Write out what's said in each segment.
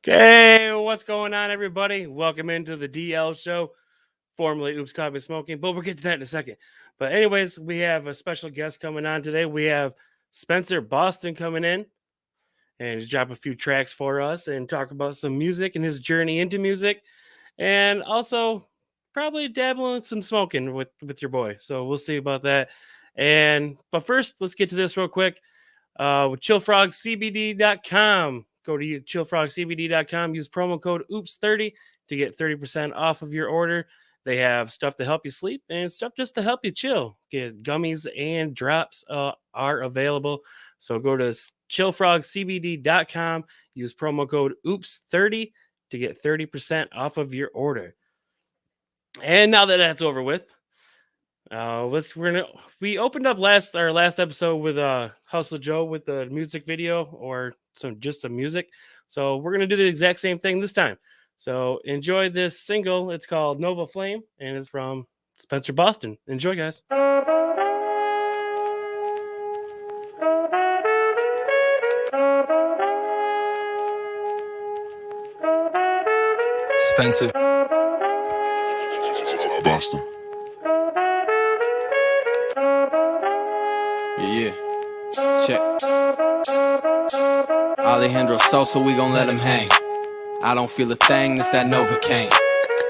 Okay, what's going on, everybody? Welcome into the DL show, formerly Oops Caught Me Smoking, but we'll get to that in a second. But anyways, we have a special guest coming on today. We have Spencer Boston coming in, and he's drop a few tracks for us and talk about some music and his journey into music, and also probably dabbling in some smoking with your boy. So we'll see about that. But first, let's get to this real quick. With chillfrogcbd.com. Go to chillfrogcbd.com. Use promo code OOPS30 to get 30% off of your order. They have stuff to help you sleep and stuff just to help you chill. Get gummies and drops are available. So go to chillfrogcbd.com. Use promo code OOPS30 to get 30% off of your order. And now that that's over with, we opened up our last episode with Hustle Joe with the music video or some music. So we're gonna do the exact same thing this time. So enjoy this single. It's called Nova Flame and it's from Spencer Boston. Enjoy, guys. Spencer Boston. Yeah. Check. Alejandro Sosa, we gon' let him hang. I don't feel a thing, it's that Novocaine.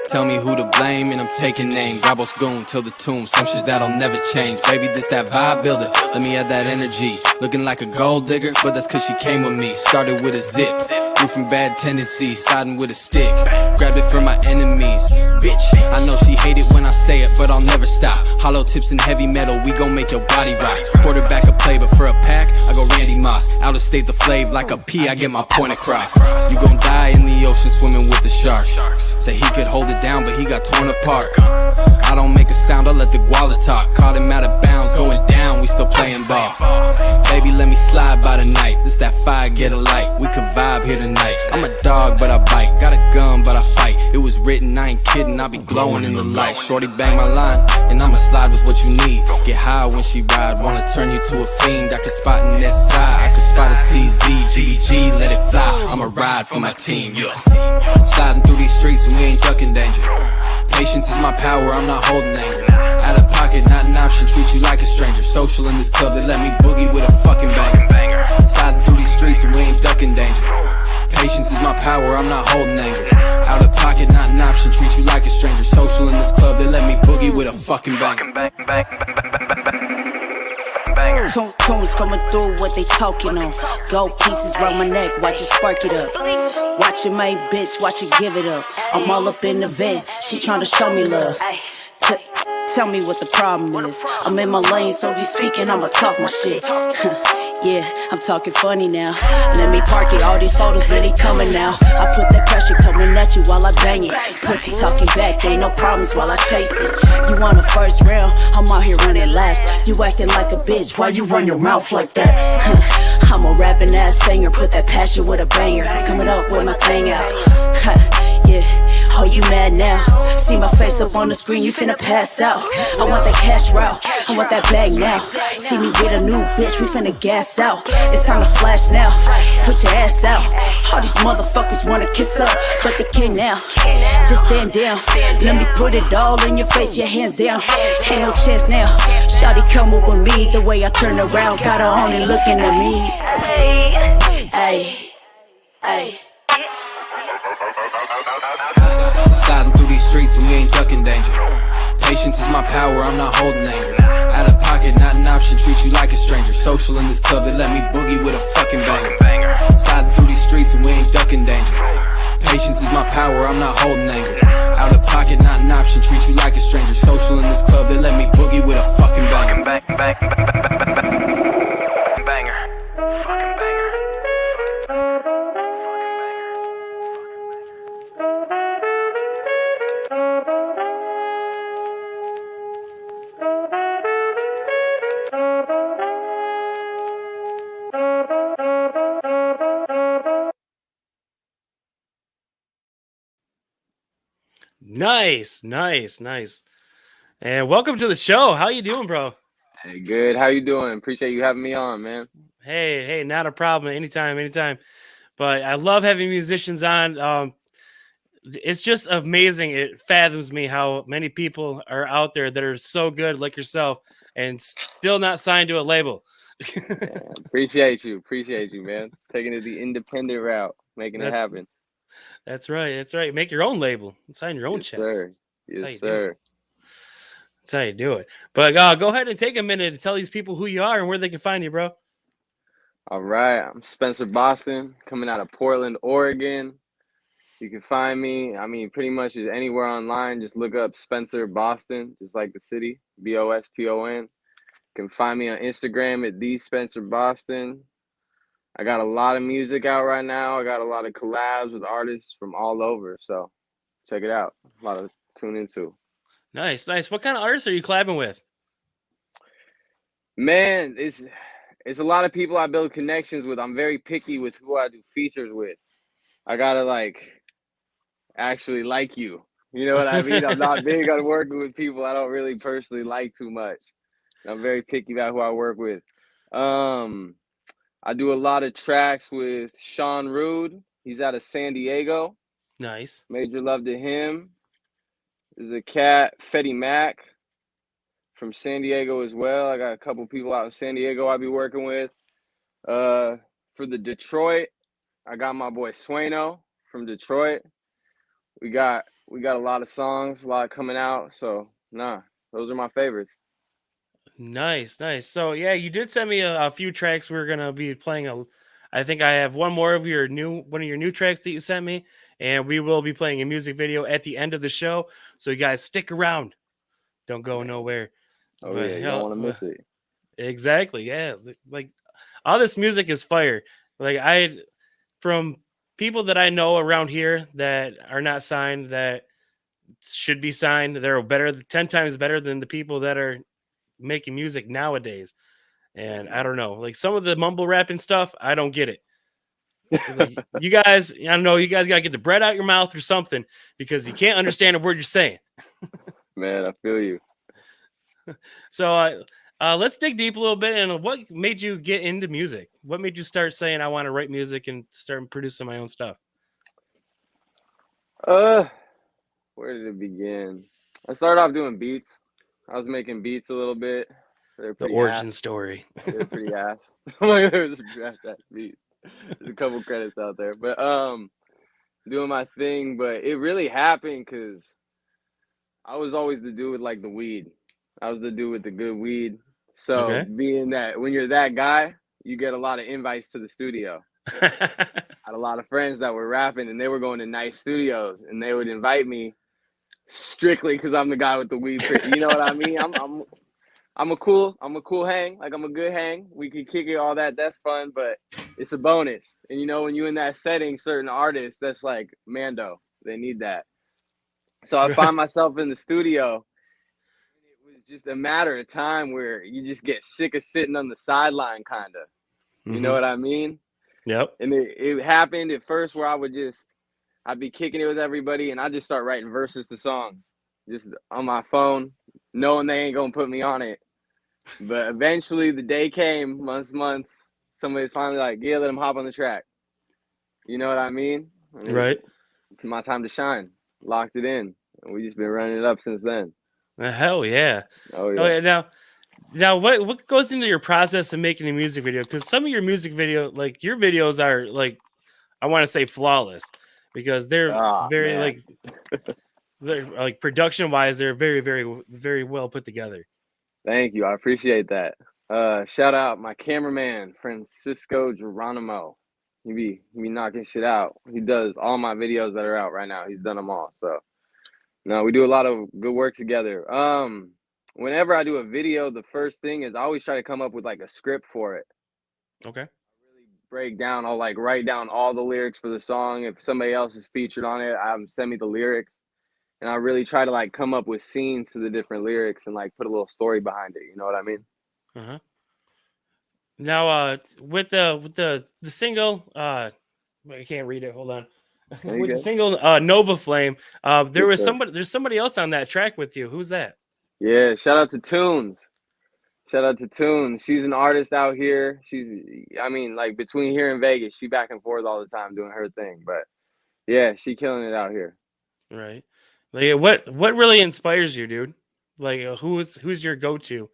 Tell me who to blame and I'm taking name. Bravo's goon till the tomb, some shit that'll never change. Baby, this that vibe builder, let me add that energy. Looking like a gold digger, but that's cause she came with me. Started with a zip, grew from bad tendencies, siding with a stick. Grabbed it from my enemies, bitch. I know she hate it when I say it, but I'll never stop. Hollow tips and heavy metal, we gon' make your body rock. Quarterback a play, but for a pack, I go Randy Moss. Out of state the flave, like a P, I get my point across. You gon' die in the ocean swimming with the sharks. Say he could hold it down, but he got torn apart. I don't make a sound, I let the guala talk. Caught him out of bounds, going down, we still playing ball. Baby, let me slide by the night. This that fire, get a light. We could vibe here tonight. I'm a dog, but I bite. Got a gun, but I fight. It was written, I ain't kidding, I be glowing in the light. Shorty bang my line, and I'ma slide with what you need. Get high when she ride, wanna turn you to a fiend. I can spot an SI, I can spot a CZ, GBG, let it fly. I'ma ride for my team, yeah. Sliding through these streets and we ain't ducking danger. Patience is my power, I'm not holding anger. Out of pocket, not an option, treat you like a stranger. Social in this club, they let me boogie with a fucking banger. Sliding through these streets and we ain't ducking danger. Patience is my power, I'm not holding anger. Out of pocket, not an option, treat you like a stranger. Social in this club, they let me boogie with a fucking banger. Tunes coming through, what they talking on. Gold pieces round my neck, watch it spark it up. Watch your main bitch, watch it give it up. I'm all up in the vent, she tryna show me love. Tell me what the problem is. I'm in my lane, so if you speaking, I'ma talk my shit. Yeah, I'm talking funny now. Let me park it, all these photos really coming now. I put that pressure coming at you while I bang it. Pussy talking back, ain't no problems while I chase it. You want a first round, I'm out here running laps. You acting like a bitch, why you run your mouth like that? I'm a rapping ass singer, put that passion with a banger. Coming up with my thing out. Yeah, oh you mad now? See my face up on the screen, you finna pass out. I want that cash route, I want that bag now. See me with a new bitch, we finna gas out. It's time to flash now, put your ass out. All these motherfuckers wanna kiss up, but they can't now. Just stand down, let me put it all in your face, your hands down. Ain't no chance now, shawty come up with me. The way I turn around, got her only looking at me. Ay, ay. Sliding through these streets and we ain't ducking danger. Patience is my power, I'm not holding anger. Out of pocket, not an option, treat you like a stranger. Social in this club, they let me boogie with a fucking banger. Sliding through these streets and we ain't ducking danger. Patience is my power, I'm not holding anger. Out of pocket, not an option, treat you like a stranger. Social in this club, they let me boogie with a fucking banger. Banger. Fucking banger. Nice. And welcome to the show. How you doing, bro? Hey, good. How you doing? Appreciate you having me on, man. Hey, not a problem. Anytime. But I love having musicians on. It's just amazing. It fathoms me how many people are out there that are so good, like yourself, and still not signed to a label. Yeah, appreciate you, man. Taking it the independent route, making it That's happen. that's right. That's right. Make your own label. Sign your own Yes, checks. sir. That's how Yes, you do it. sir. That's how you do it. But go ahead and take a minute to tell these people who you are and where they can find you, bro. All right, I'm Spencer Boston, coming out of Portland, Oregon. You can find me, I mean, pretty much anywhere online. Just look up Spencer Boston, just like the city, Boston. You can find me on Instagram at the Spencer Boston. I got a lot of music out right now. I got a lot of collabs with artists from all over, so check it out. A lot to tune into. Nice, nice. What kind of artists are you collabing with? Man, it's a lot of people I build connections with. I'm very picky with who I do features with. I gotta actually like you. You know what I mean? I'm not big on working with people I don't really personally like too much. I'm very picky about who I work with. I do a lot of tracks with Sean Rude. He's out of San Diego. Nice. Major love to him. There's a cat, Fetty Mac, from San Diego as well. I got a couple people out in San Diego I'll be working with. For the Detroit, I got my boy Sueno from Detroit. We got a lot of songs, a lot coming out. So those are my favorites. Nice, nice. So yeah, you did send me a few tracks. We're gonna be playing I think I have one more of one of your new tracks that you sent me, and we will be playing a music video at the end of the show. So you guys stick around. Don't go nowhere. Oh But yeah, you don't want to miss it. exactly, yeah. Like all this music is fire. Like from people that I know around here that are not signed that should be signed, they're 10 times better than the people that are making music nowadays. And I don't know, like some of the mumble rapping stuff, I don't get it. It's like you guys, I don't know, you guys gotta get the bread out your mouth or something because you can't understand a word you're saying. Man, I feel you. So let's dig deep a little bit. And what made you get into music? What made you start saying I want to write music and start producing my own stuff? Where did it begin? I started off doing beats. I was making beats a little bit. They're The pretty origin ass. story. They're pretty ass. There's a beat. There's a couple credits out there, but doing my thing. But it really happened because I was always the dude with like the weed. I was the dude with the good weed. So Okay. being that when you're that guy, you get a lot of invites to the studio. I had a lot of friends that were rapping and they were going to nice studios and they would invite me strictly because I'm the guy with the weed. You know what I mean? I'm a cool hang. Like I'm a good hang. We could kick it, all that. That's fun, but it's a bonus. And you know, when you're in that setting, certain artists, that's like Mando. They need that. So I find myself in the studio. And it was just a matter of time where you just get sick of sitting on the sideline, kind of. You know what I mean? Yep. And it happened at first where I'd be kicking it with everybody and I just start writing verses to songs just on my phone, knowing they ain't going to put me on it. But eventually the day came, months, somebody's finally like, yeah, let him hop on the track. You know what I mean? Right. It's my time to shine. Locked it in. And we just been running it up since then. Hell yeah. Oh, yeah. Oh yeah. Now what goes into your process of making a music video? Because some of your music video, like your videos are like, I want to say flawless because they're very they're like production wise, they're very, very, very well put together. Thank you. I appreciate that. Shout out my cameraman, Francisco Geronimo. He be knocking shit out. He does all my videos that are out right now. He's done them all. So no, we do a lot of good work together. Whenever I do a video, the first thing is I always try to come up with like a script for it. Okay. Really break down. I'll like write down all the lyrics for the song. If somebody else is featured on it, send me the lyrics. And I really try to like come up with scenes to the different lyrics and like put a little story behind it. You know what I mean? Uh-huh. Now, with the single, I can't read it. Hold on. With the single Nova Flame, there's somebody else on that track with you. Who's that? Yeah, shout out to Tunes. Shout out to Tune. She's an artist out here. I mean, like between here and Vegas, she back and forth all the time doing her thing. But yeah, she killing it out here. Right. Like what really inspires you, dude? Like who's your go-to?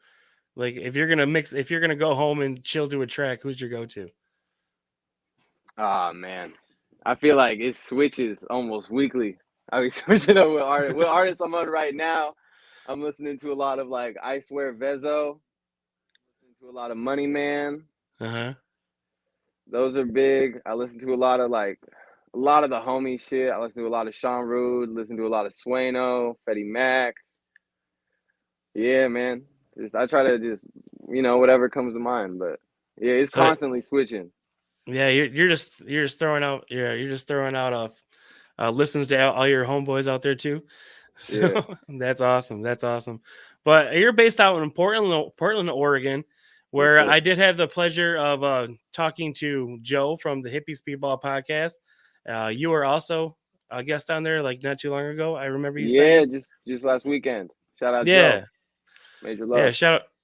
Like if you're gonna go home and chill to a track, who's your go-to? Oh man, I feel like it switches almost weekly. I be switching up with artists. What artists I'm on right now? I'm listening to a lot of like I Swear Vezo. Listening to a lot of Money Man. Uh-huh. Those are big. I listen to a lot of the homie shit. I listen to a lot of Sean Rude. Listen to a lot of Sueno, Fetty Mac. Yeah, man. I try to just whatever comes to mind. But yeah, it's So constantly switching. yeah, you're just throwing out listens to all your homeboys out there too. So Yeah. that's awesome. That's awesome. But you're based out in Portland, Oregon, Yes, where sir. I did have the pleasure of talking to Joe from the Hippie Speedball podcast. You were also a guest on there like not too long ago. I remember you Yeah, saying. just last weekend. Shout out Yeah. Joe. Major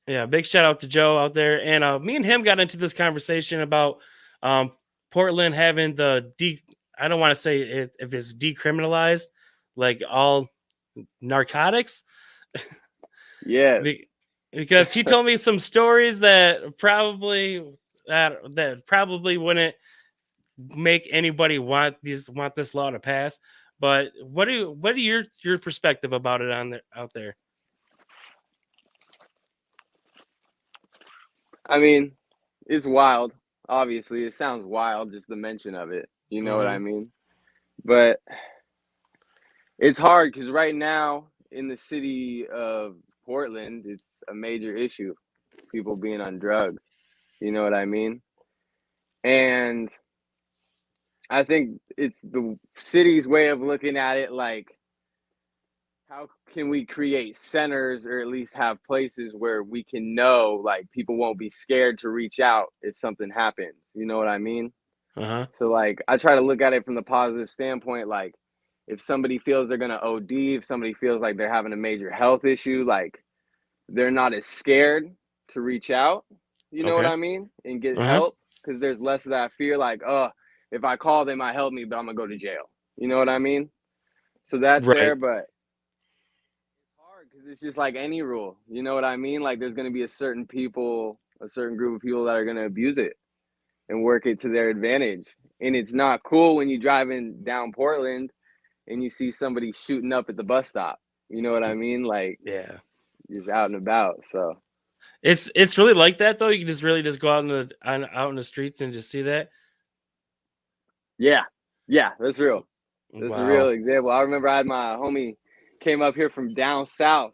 Yeah, love. big shout out to Joe out there. And me and him got into this conversation about um, Portland having I don't want to say if it's decriminalized, like all narcotics, Yes. because he told me some stories that probably wouldn't make anybody want this law to pass. But what are your perspective about it out there? I mean, it's wild. Obviously, it sounds wild just the mention of it. You know what I Mm-hmm. mean? But it's hard because right now in the city of Portland, it's a major issue. People being on drugs. You know what I mean? And I think it's the city's way of looking at it like, how can we create centers or at least have places where we can know like people won't be scared to reach out if something happens? You know what I mean? Uh-huh. So like I try to look at it from the positive standpoint, like if somebody feels they're gonna OD, if somebody feels like they're having a major health issue, like they're not as scared to reach out, you know what Okay. I mean? And get Uh-huh. help because there's less of that fear, like, oh, if I call, they might help me, but I'm gonna go to jail. You know what I mean? So that's Right. there, but it's hard because it's just like any rule. You know what I mean? Like there's gonna be a certain group of people that are gonna abuse it and work it to their advantage. And it's not cool when you're driving down Portland and you see somebody shooting up at the bus stop. You know what I mean? Like Yeah. just out and about. So It's really like that though. You can just really just go out in the streets and just see that. yeah, that's real. That's a real Wow. example. I remember I had my homie came up here from down south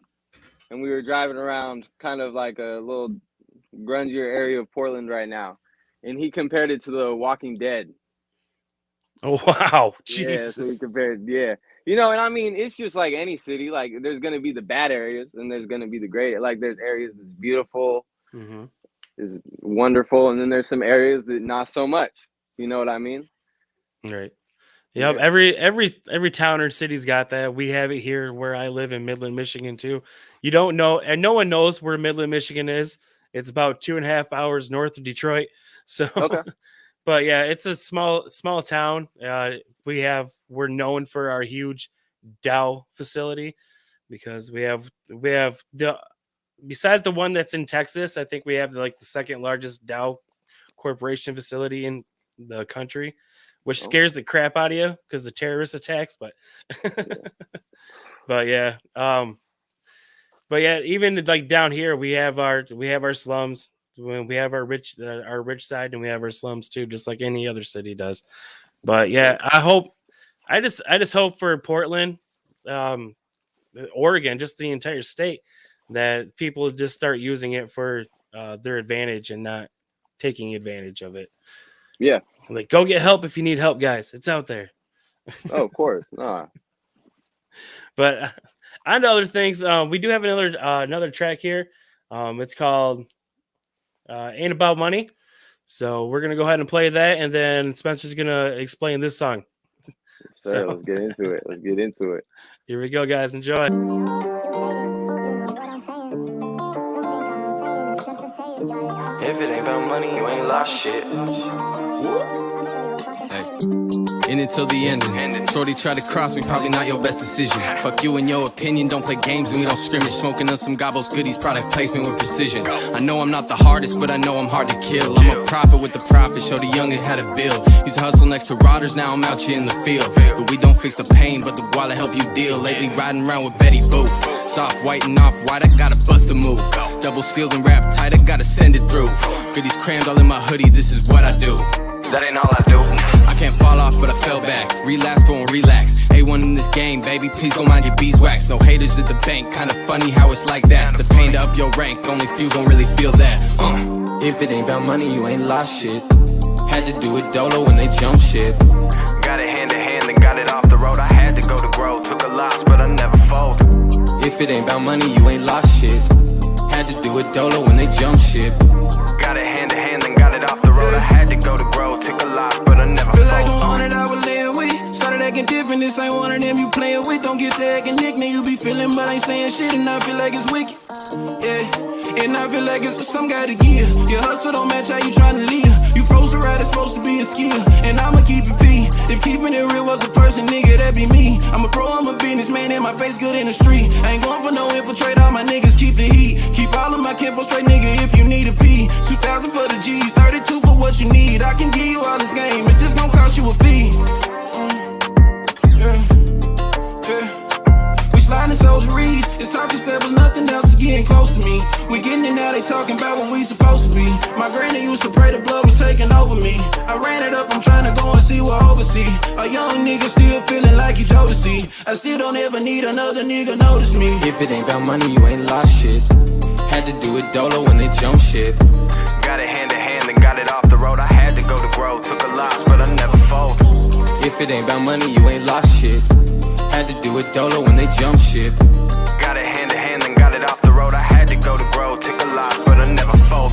and we were driving around kind of like a little grungier area of Portland right now. And he compared it to The Walking Dead. Oh wow. Yeah, so we Jesus. compared, yeah. You know, and I mean, it's just like any city. Like, there's gonna be the bad areas, and there's gonna be the great. Like, there's areas that's beautiful, Mm-hmm. is wonderful, and then there's some areas that not so much. You know what I mean? Right. Yep. Yeah. Every town or city's got that. We have it here where I live in Midland, Michigan too. You don't know, and no one knows where Midland, Michigan is. It's about 2.5 hours north of Detroit. So, Okay. but yeah, it's a small town. We're known for our huge Dow facility because we have the besides the one that's in Texas. I think we have like the second largest Dow corporation facility in the country, which Oh, scares the crap out of you because of terrorist attacks. But yeah. but yeah, but yeah, even like down here, we have our slums. We have our rich side, and we have our slums too, just like any other city does. But yeah, I just hope for Portland, um, Oregon, just the entire state, that people just start using it for their advantage and not taking advantage of it. Yeah. Like, go get help if you need help, guys. It's out there. Oh, of course. Nah. But on to other things. We do have another track here. It's called "Ain't About Money." So we're gonna go ahead and play that, and then Spencer's gonna explain this song. Sir, So let's get into it. Let's get into it. here we go, guys. Enjoy. If it ain't about money, you ain't lost shit. Hey. In it till the ending. Shorty tried to cross me, probably not your best decision. Fuck you and your opinion, don't play games and we don't scrimmage. Smoking on some gobbles goodies, product placement with precision. I know I'm not the hardest, but I know I'm hard to kill. I'm a prophet with the profit, show the youngest how to build. Used to hustle next to rodders, now I'm out here in the field. But we don't fix the pain, but the wallet help you deal. Lately riding around with Betty Boop. Soft white and off white, I gotta bust a move. Double sealed and wrapped tight, I gotta send it through. Goodies crammed all in my hoodie, this is what I do. That ain't all I do. I can't fall off, but I fell back. Relapse, gon' relax. A1 in this game, baby, please don't mind your beeswax. No haters at the bank, kinda funny how it's like that. The pain to up your rank, only few gon' really feel that. If it ain't about money, you ain't lost shit. Had to do it dolo when they jump shit. Got it hand to hand and got it off the road. I had to go to grow, took a loss, but I never fold. If it ain't about money, you ain't lost shit. Had to do it dolo when they jump shit. Got it hand to hand and got it off the road. I had to go to grow, took a loss, but I never Feel like fold. 100 I was laying with. Started acting different, this ain't one of them you playing with. Don't get to acting Nick, now you be feeling, but ain't saying shit, and I feel like it's wicked. Yeah, and I feel like it's some guy to give. Your hustle don't match how you tryna live. You froze to ride, it's supposed to be a skill. And I'ma keep it P. If keeping it real was a person, nigga, that be me. I'm a pro, I'm a businessman, and my face good in the street. I ain't going for no infiltrate, all my niggas keep the heat. Keep all of my kinfolk straight, nigga, if you need a P. 2,000 for the G's, 32 for what you need. I can give you all this game, it's just gon' cost you a fee. We sliding soldieries. It's talking step was nothing else is getting close to me. We getting it now, they talking about what we supposed to be. My granny used to pray the blood was taking over me. I ran it up, I'm trying to go and see what oversee. A young nigga still feeling like he Jodeci. I still don't ever need another nigga notice me. If it ain't about money, you ain't lost shit. Had to do it dolo when they jump shit. Got it hand to hand and got it off the road. I had to go to grow, took a loss, but I never fold. If it ain't about money, you ain't lost shit. Had to do it dolo when they jump shit. Got it hand to hand and got it off the road. I had to go to grow, took a loss, but I never fold.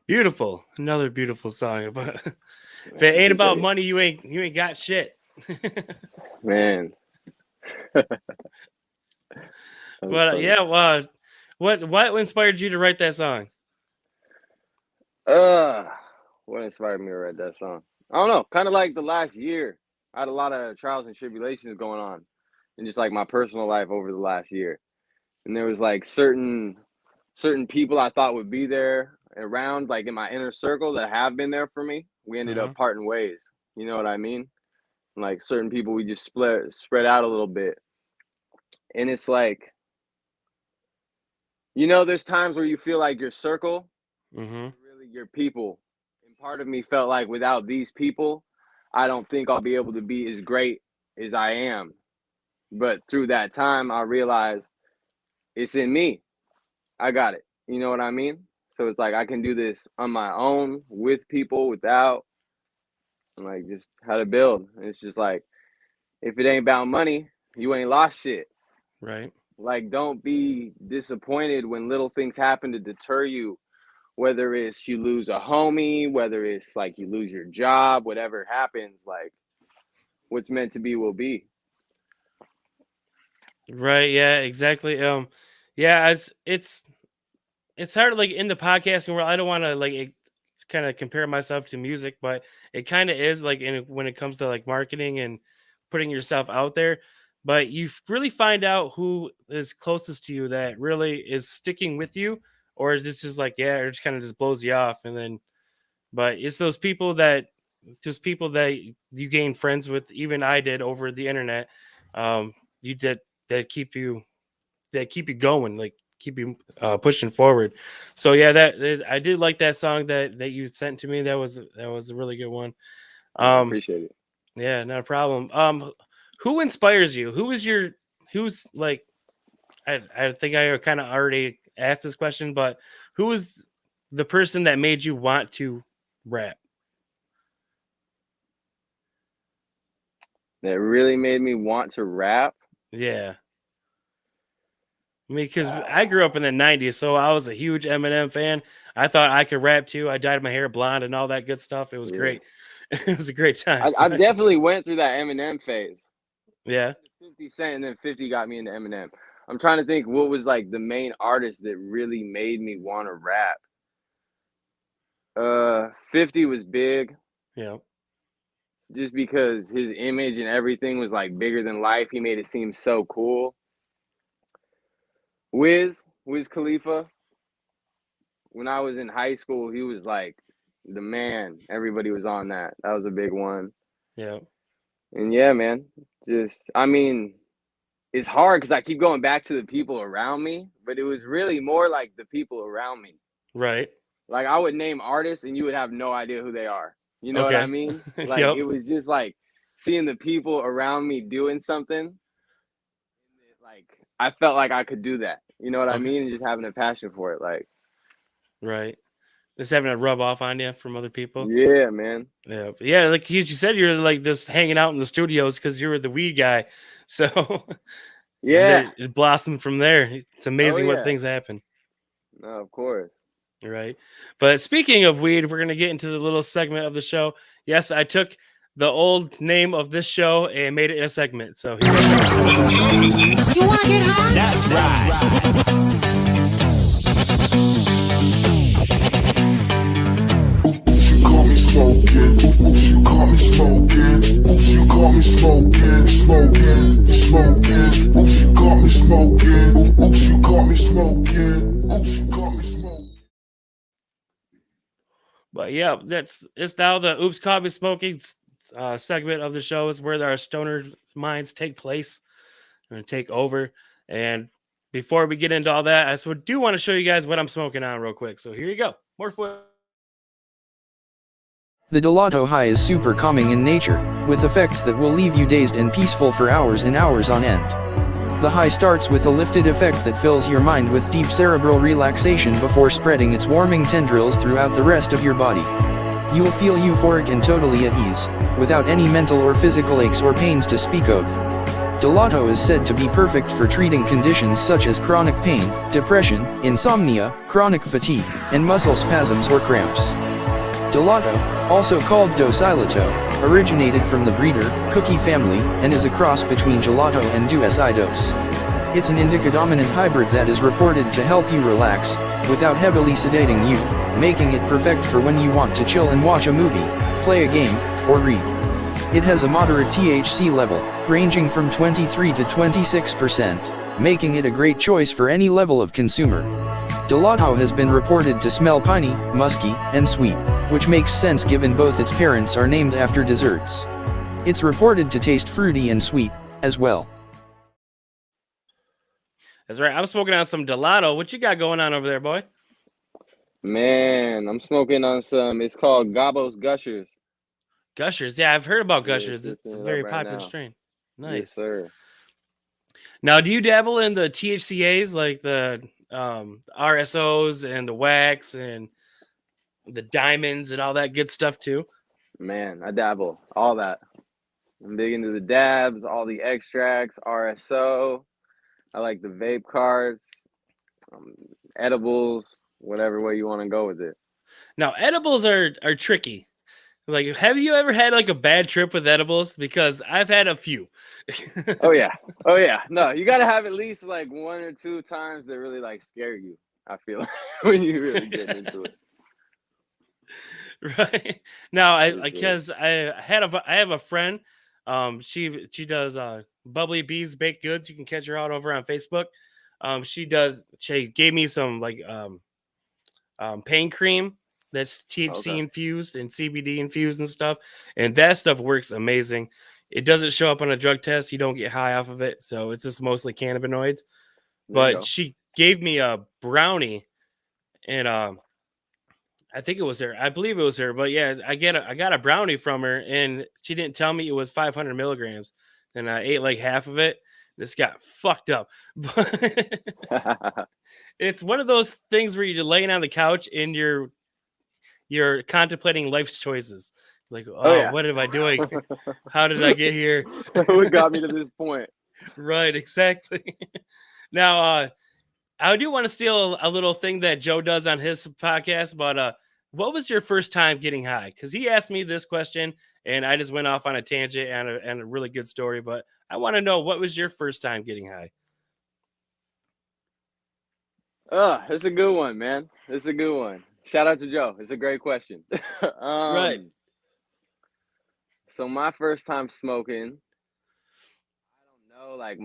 Beautiful, another beautiful song. But if it ain't about money, you ain't got shit. Man. But yeah, what inspired you to write that song? What inspired me to write that song? I don't know. Kind of like the last year. I had a lot of trials and tribulations going on in just like my personal life over the last year. And there was like certain people I thought would be there around, like in my inner circle that have been there for me. We ended up parting ways. You know what I mean? Like certain people we just spread out a little bit. And it's like, you know, there's times where you feel like your circle really your people. And part of me felt like without these people, I don't think I'll be able to be as great as I am. But through that time, I realized it's in me. I got it. You know what I mean? So it's like I can do this on my own, with people, without, and like just how to build. And it's just like, if it ain't about money, you ain't lost shit. Right. Like, don't be disappointed when little things happen to deter you, whether it's you lose a homie, whether it's like you lose your job, whatever happens, like what's meant to be will be. Right. Yeah. Exactly. Yeah. It's hard, like in the podcasting world. I don't want to like kind of compare myself to music, but it kind of is like when it comes to like marketing and putting yourself out there. But you really find out who is closest to you that really is sticking with you, or is it just like, yeah, it just kind of just blows you off, and then. But it's those people that you gain friends with. Even I did over the internet. You did that keep you going, like keep you pushing forward. So yeah, that I did like that song that you sent to me. That was a really good one. I appreciate it. Yeah, not a problem. Who inspires you? Who's like, I think I kind of already asked this question, but who is the person that made you want to rap? That really made me want to rap. Yeah. I mean, because I grew up in the 90s, so I was a huge Eminem fan. I thought I could rap too. I dyed my hair blonde and all that good stuff. It was Yeah. great. It was a great time. I definitely went through that Eminem phase. Yeah. 50 Cent, and then 50 got me into Eminem. I'm trying to think what was like the main artist that really made me want to rap. 50 was big. Yeah. Just because his image and everything was like bigger than life. He made it seem so cool. Wiz Khalifa. When I was in high school, he was like the man. Everybody was on that. That was a big one. Yeah. And yeah, man, I mean, it's hard because I keep going back to the people around me, but it was really more like the people around me. Right. Like I would name artists and you would have no idea who they are. You know what I Okay. mean? Like Yep. it was just like seeing the people around me doing something. Like I felt like I could do that. You know what I Okay. mean? And just having a passion for it. Like, Right. Just having to rub off on you from other people. yeah, man. Yeah. But yeah. Like you said, you're like just hanging out in the studios because you were the weed guy. So and Yeah. then it blossomed from there. It's amazing what yeah. things happen. No, of course. Right. But speaking of weed, we're going to get into the little segment of the show. Yes, I took the old name of this show and made it a segment. So here we go. That's right. You got me smoking, you got me smoking, you got me smoking, smoking, you got me smoking, you got me smoking, you got me smoking. But yeah, it's now the Oops Caught Me Smoking segment of the show is where our stoner minds take place and take over. And before we get into all that, I do want to show you guys what I'm smoking on real quick. So here you go. More foot. The Delato high is super calming in nature, with effects that will leave you dazed and peaceful for hours and hours on end. The high starts with a lifted effect that fills your mind with deep cerebral relaxation before spreading its warming tendrils throughout the rest of your body. You'll feel euphoric and totally at ease, without any mental or physical aches or pains to speak of. Delato is said to be perfect for treating conditions such as chronic pain, depression, insomnia, chronic fatigue, and muscle spasms or cramps. Delato, also called Dosilato, originated from the breeder, Cookie family, and is a cross between gelato and Dos. It's an indica-dominant hybrid that is reported to help you relax, without heavily sedating you, making it perfect for when you want to chill and watch a movie, play a game, or read. It has a moderate THC level, ranging from 23 to 26%, making it a great choice for any level of consumer. Delato has been reported to smell piney, musky, and sweet, which makes sense given both its parents are named after desserts. It's reported to taste fruity and sweet, as well. That's right. I'm smoking on some Delato. What you got going on over there, boy? Man, I'm smoking on some. It's called Gabos Gushers. Gushers. Yeah, I've heard about Yeah, Gushers. It's a listen it very up right popular now. strain. Yes, Nice. sir. Now, do you dabble in the THCAs like the RSOs and the wax and the diamonds and all that good stuff too? Man, I dabble. All that. I'm big into the dabs, all the extracts, RSO. I like the vape cards, edibles, whatever way you want to go with it. Now, edibles are tricky. Like, have you ever had like a bad trip with edibles? Because I've had a few. Oh yeah. Oh yeah. No, you gotta have at least like 1 or 2 times that really like scare you. I feel like when you really get into it. Right now, For sure. because I have a friend. She does bubbly bees baked goods. You can catch her out over on Facebook. She gave me some like pain cream that's THC Okay. infused and CBD infused and stuff, and that stuff works amazing. It doesn't show up on a drug test. You don't get high off of it, so it's just mostly cannabinoids. There you But go. she gave me a brownie, and I think it was her. I believe it was her. But yeah, I got a brownie from her, and she didn't tell me it was 500 milligrams. And I ate like half of it. This got fucked up. But it's one of those things where you're laying on the couch and you're contemplating life's choices. Like, oh, yeah. what am I doing? How did I get here? What got me to this point? Right, exactly. Now, I do want to steal a little thing that Joe does on his podcast, but what was your first time getting high? Because he asked me this question, and I just went off on a tangent and a really good story. But I want to know, what was your first time getting high? That's a good one, man. It's a good one. Shout out to Joe. It's a great question. Right. So my first time smoking, I don't know, like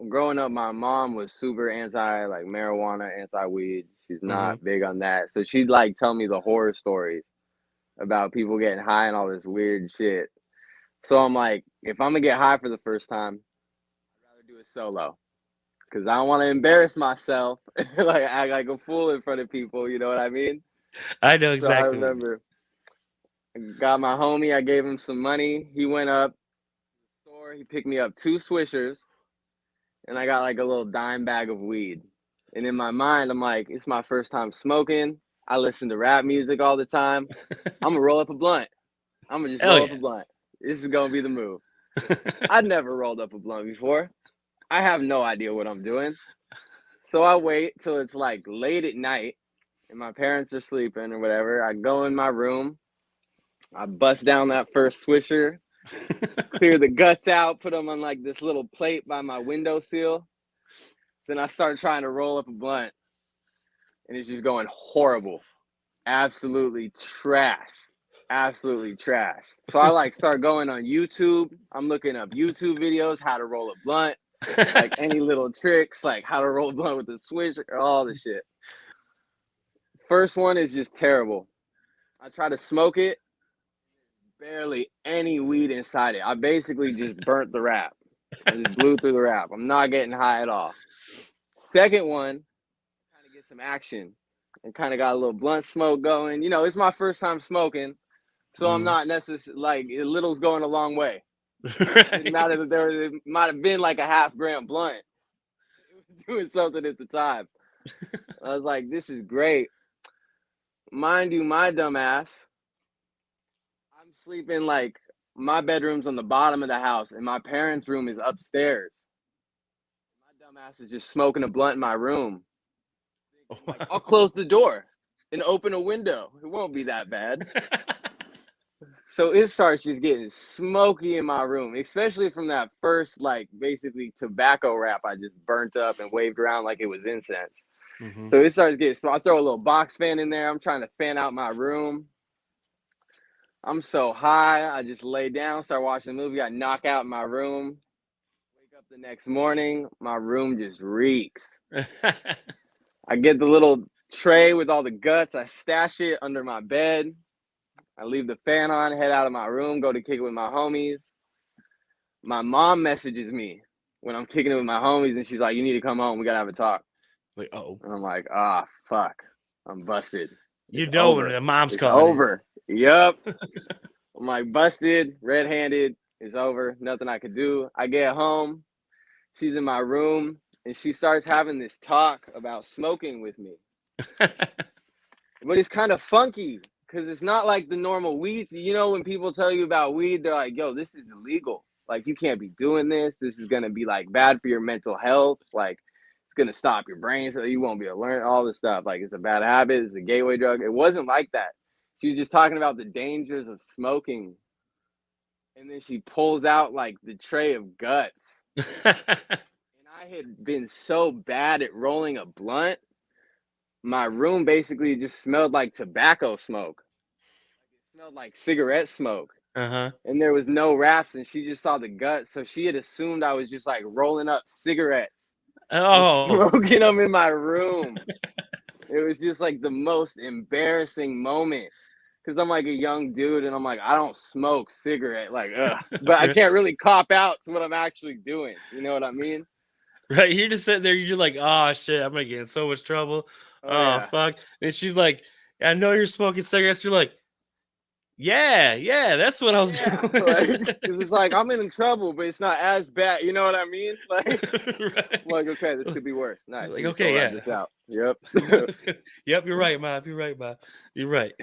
growing up, my mom was super anti like marijuana, anti weed. She's Hmm. not big on that. So she'd like tell me the horror stories about people getting high and all this weird shit. So I'm like, if I'm gonna get high for the first time, I'd rather do it solo. Cause I don't want to embarrass myself, like act like a fool in front of people. You know what I mean? I know So I exactly what you mean. remember I got my homie. I gave him some money. He went up to the store. He picked me up 2 swishers, and I got like a little dime bag of weed. And in my mind, I'm like, it's my first time smoking. I listen to rap music all the time. I'm gonna roll up a blunt. I'm gonna just Hell roll up a yeah. blunt. This is gonna be the move. I'd never rolled up a blunt before. I have no idea what I'm doing. So I wait till it's like late at night and my parents are sleeping or whatever. I go in my room, I bust down that first swisher, clear the guts out, put them on like this little plate by my windowsill. Then I start trying to roll up a blunt and it's just going horrible. Absolutely trash. Absolutely trash. So I like start going on YouTube. I'm looking up YouTube videos, how to roll a blunt, like any little tricks, like how to roll a blunt with a swisher, all the shit. First one is just terrible. I try to smoke it, barely any weed inside it. I basically just burnt the wrap. I just blew through the wrap. I'm not getting high at all. Second one, kind of get some action and kind of got a little blunt smoke going. You know, it's my first time smoking, so I'm not necessarily like a little's going a long way. It didn't matter that it might have been like a half-gram blunt. It was doing something at the time. I was like, this is great. Mind you, my dumb ass, I'm sleeping like my bedroom's on the bottom of the house and my parents' room is upstairs. My dumb ass is just smoking a blunt in my room. Like, I'll close the door and open a window. It won't be that bad. So it starts just getting smoky in my room, especially from that first, like, basically tobacco wrap I just burnt up and waved around like it was incense. So it starts getting, so I throw a little box fan in there. I'm trying to fan out my room. I'm so high, I just lay down, start watching a movie. I knock out my room. Wake up the next morning, my room just reeks. I get the little tray with all the guts. I stash it under my bed. I leave the fan on, head out of my room, go to kick it with my homies. My mom messages me when I'm kicking it with my homies, and she's like, you need to come home. We got to have a talk. Like, oh, And I'm like, ah, fuck. I'm busted. you It's know when over. the mom's It's calling. over. Yep. I'm like, busted, red-handed. It's over. Nothing I could do. I get home. She's in my room, and she starts having this talk about smoking with me. But it's kind of funky because it's not like the normal weeds. You know, when people tell you about weed, they're like, yo, this is illegal. Like, you can't be doing this. This is going to be, like, bad for your mental health. Like, it's going to stop your brain so you won't be able to learn all this stuff. Like, it's a bad habit. It's a gateway drug. It wasn't like that. She was just talking about the dangers of smoking. And then she pulls out, like, the tray of guts. And I had been so bad at rolling a blunt. My room basically just smelled like tobacco smoke. It smelled like cigarette smoke. And there was no wraps, and she just saw the guts. So she had assumed I was just like rolling up cigarettes and Oh, smoking them in my room. It was just like the most embarrassing moment because I'm like a young dude and I'm like, I don't smoke cigarette, like, ugh. But I can't really cop out to what I'm actually doing. You know what I mean? right. You're just sitting there. You're like, oh shit, I'm gonna get in so much trouble. Oh, Oh yeah. fuck. And she's like, I know you're smoking cigarettes. You're like, yeah, that's what I was Yeah, doing. like, because it's like I'm in trouble, but it's not as bad. You know what I mean? Like, Right. I'm like, okay, this could be worse. Nice. Like, We can okay, still ride yeah. this out. Yep. Yep, you're right, Bob. You're right, Bob. You're right.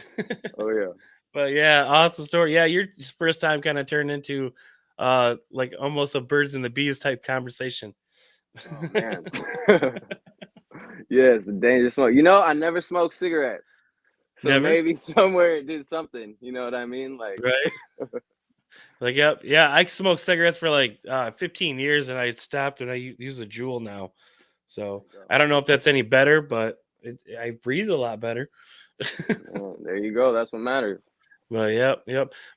Oh yeah. But yeah, awesome story. Yeah, your first time kind of turned into like almost a birds and the bees type conversation. Oh man. Yes, the dangerous smoke. You know, I never smoked cigarettes. So Never? maybe somewhere it did something. You know what I mean? Like, Right. Like, yep. Yeah, I smoked cigarettes for like 15 years and I stopped and I use a Juul now. So I don't know if that's any better, but I breathe a lot better. there you go. That's what matters. Well, yep.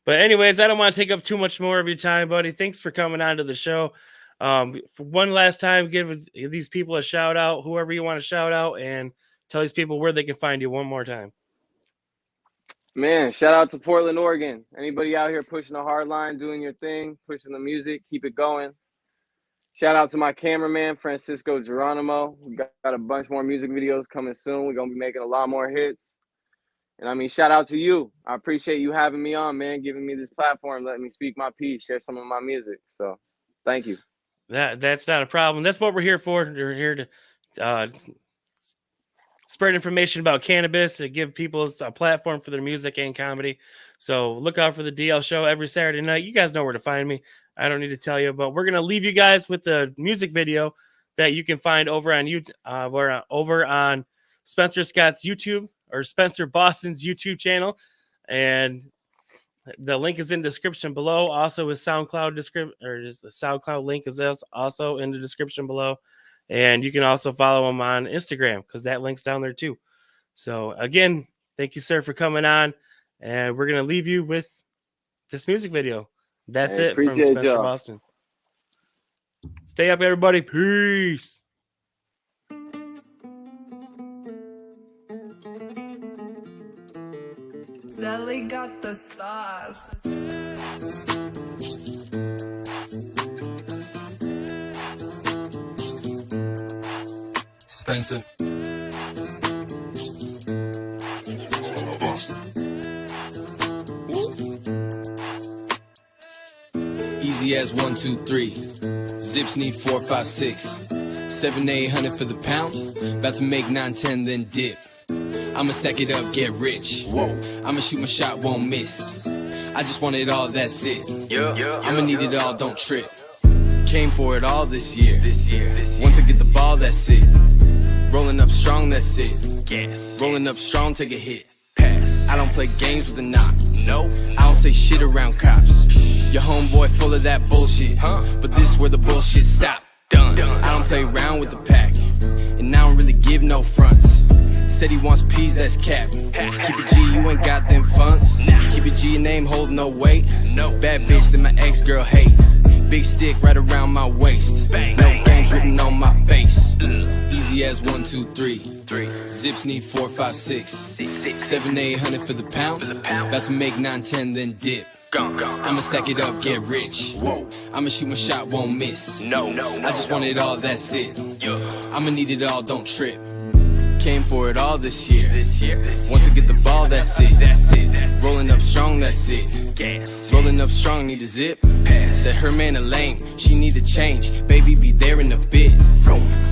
But anyways, I don't want to take up too much more of your time, buddy. Thanks for coming on to the show. For one last time, give these people a shout out, whoever you want to shout out, and tell these people where they can find you one more time. Man, shout out to Portland, Oregon. Anybody out here pushing a hard line, doing your thing, pushing the music, keep it going. Shout out to my cameraman, Francisco Geronimo. We got a bunch more music videos coming soon. We're going to be making a lot more hits. And I mean, shout out to you. I appreciate you having me on, man, giving me this platform, letting me speak my piece, share some of my music. So thank you. That's not a problem. That's what we're here for. We're here to spread information about cannabis, to give people a platform for their music and comedy. So look out for the DL show every Saturday night. You guys know where to find me. I don't need to tell you, but we're going to leave you guys with the music video that you can find over on YouTube, over on Spencer Scott's YouTube, or Spencer Boston's YouTube channel. And the link is in the description below. Also, his SoundCloud the SoundCloud link is also in the description below. And you can also follow him on Instagram because that link's down there too. So again, thank you, sir, for coming on. And we're going to leave you with this music video. That's it from Spencer y'all. Boston. Stay up, everybody. Peace. Sally got the sauce. Spencer. Easy as 1, 2, 3. Zips need 4, 5, 6. 7, 800 for the pound. About to make 9, 10, then dip. I'ma stack it up, get rich. Whoa. I'ma shoot my shot, won't miss. I just want it all, that's it. I'ma need it all, don't trip. Came for it all this year. Once I get the ball, that's it. Rolling up strong, that's it. Rolling up strong, take a hit. I don't play games with the knock. I don't say shit around cops. Your homeboy full of that bullshit, but this where the bullshit stop. I don't play around with the pack, and I don't really give no fronts. Said he wants peas, that's cap. Keep it G, you ain't got them funds. Keep it G, your name hold no weight. Bad bitch that my ex-girl hate. Big stick right around my waist. No games written on my face. Easy as 1, 2, 3. Zips need 4, 5, 6. 7, 800 for the pound. About to make 9, 10, then dip. I'ma stack it up, get rich. I'ma shoot my shot, won't miss. I just want it all, that's it. I'ma need it all, don't trip. Came for it all this year. Once I get the ball, that's it. Rolling up strong, that's it. Rolling up strong, need a zip. Said her man a lame, she need a change. Baby be there in a bit.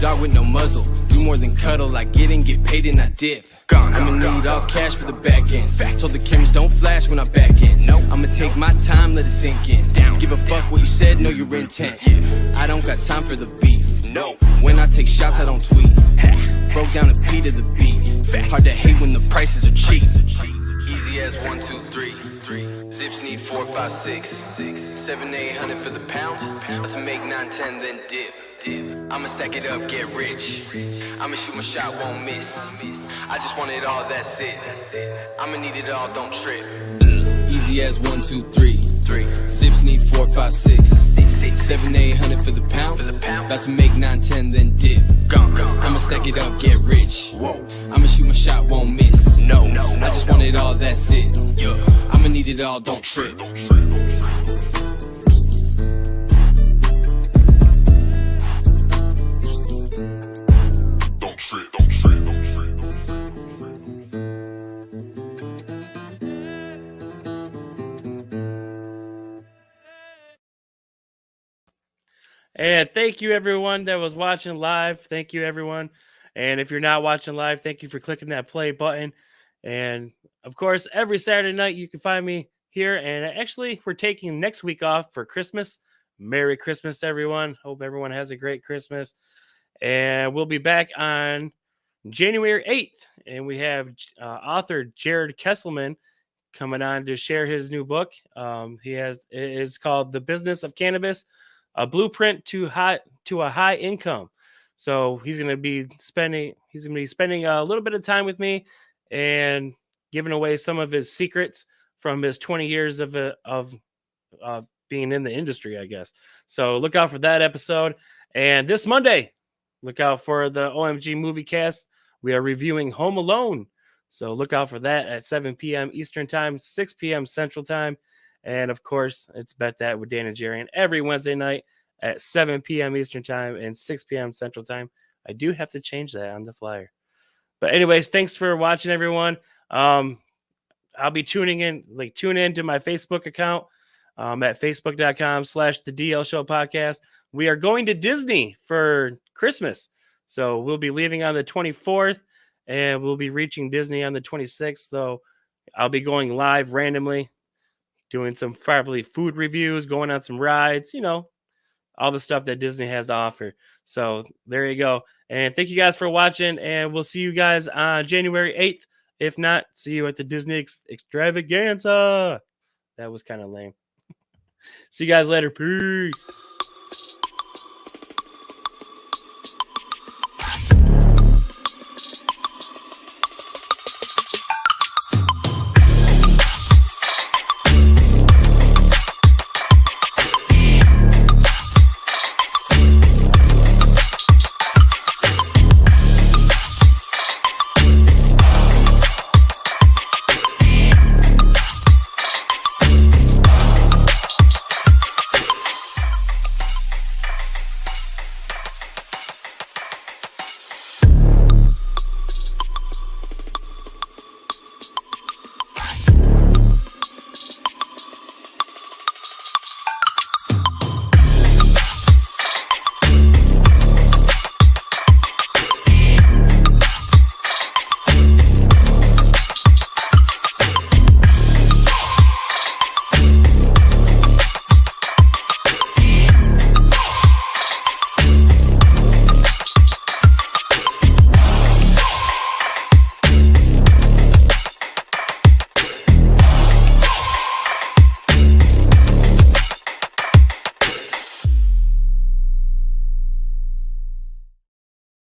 Dog with no muzzle, do more than cuddle. I get in, get paid and I dip. I'ma need all cash for the back end. Told the cameras don't flash when I back in. I'ma take my time, let it sink in. Give a fuck what you said, know your intent. I don't got time for the beef. When I take shots, I don't tweet. Broke down a P to the beat. Hard to hate when the prices are cheap. Easy as 1, 2, 3. Zips need 4, 5, 6. 7, 800 for the pound. About to make 9, 10, then dip. I'ma stack it up, get rich. I'ma shoot my shot, won't miss. I just want it all, that's it. I'ma need it all, don't trip. Easy as 1, 2, 3. Zips need 4, 5, 6. 7, 800 for the pound. About to make 9, 10, then dip. I'ma stack it up, get rich. I'ma shoot my shot, won't miss. I just want it all, that's it. I'ma need it all, don't trip. And thank you, everyone that was watching live. Thank you, everyone. And if you're not watching live, thank you for clicking that play button. And, of course, every Saturday night, you can find me here. And actually, we're taking next week off for Christmas. Merry Christmas, everyone. Hope everyone has a great Christmas. And we'll be back on January 8th. And we have author Jared Kesselman coming on to share his new book. It is called The Business of Cannabis, a blueprint to a high income. So he's going to be spending a little bit of time with me and giving away some of his secrets from his 20 years of being in the industry, I guess. So look out for that episode. And this Monday, look out for the OMG Movie Cast. We are reviewing Home Alone. So look out for that at 7 p.m. Eastern Time, 6 p.m. Central Time. And of course, it's Bet That with Dan and Jerry. And every Wednesday night at 7 p.m. Eastern Time and 6 p.m. Central Time. I do have to change that on the flyer. But anyways, thanks for watching, everyone. I'll be tune in to my Facebook account at facebook.com/the DL Show Podcast. We are going to Disney for Christmas. So we'll be leaving on the 24th and we'll be reaching Disney on the 26th. So I'll be going live randomly, doing some probably food reviews, going on some rides, all the stuff that Disney has to offer. So there you go. And thank you guys for watching. And we'll see you guys on January 8th. If not, see you at the Disney Extravaganza. That was kind of lame. See you guys later. Peace.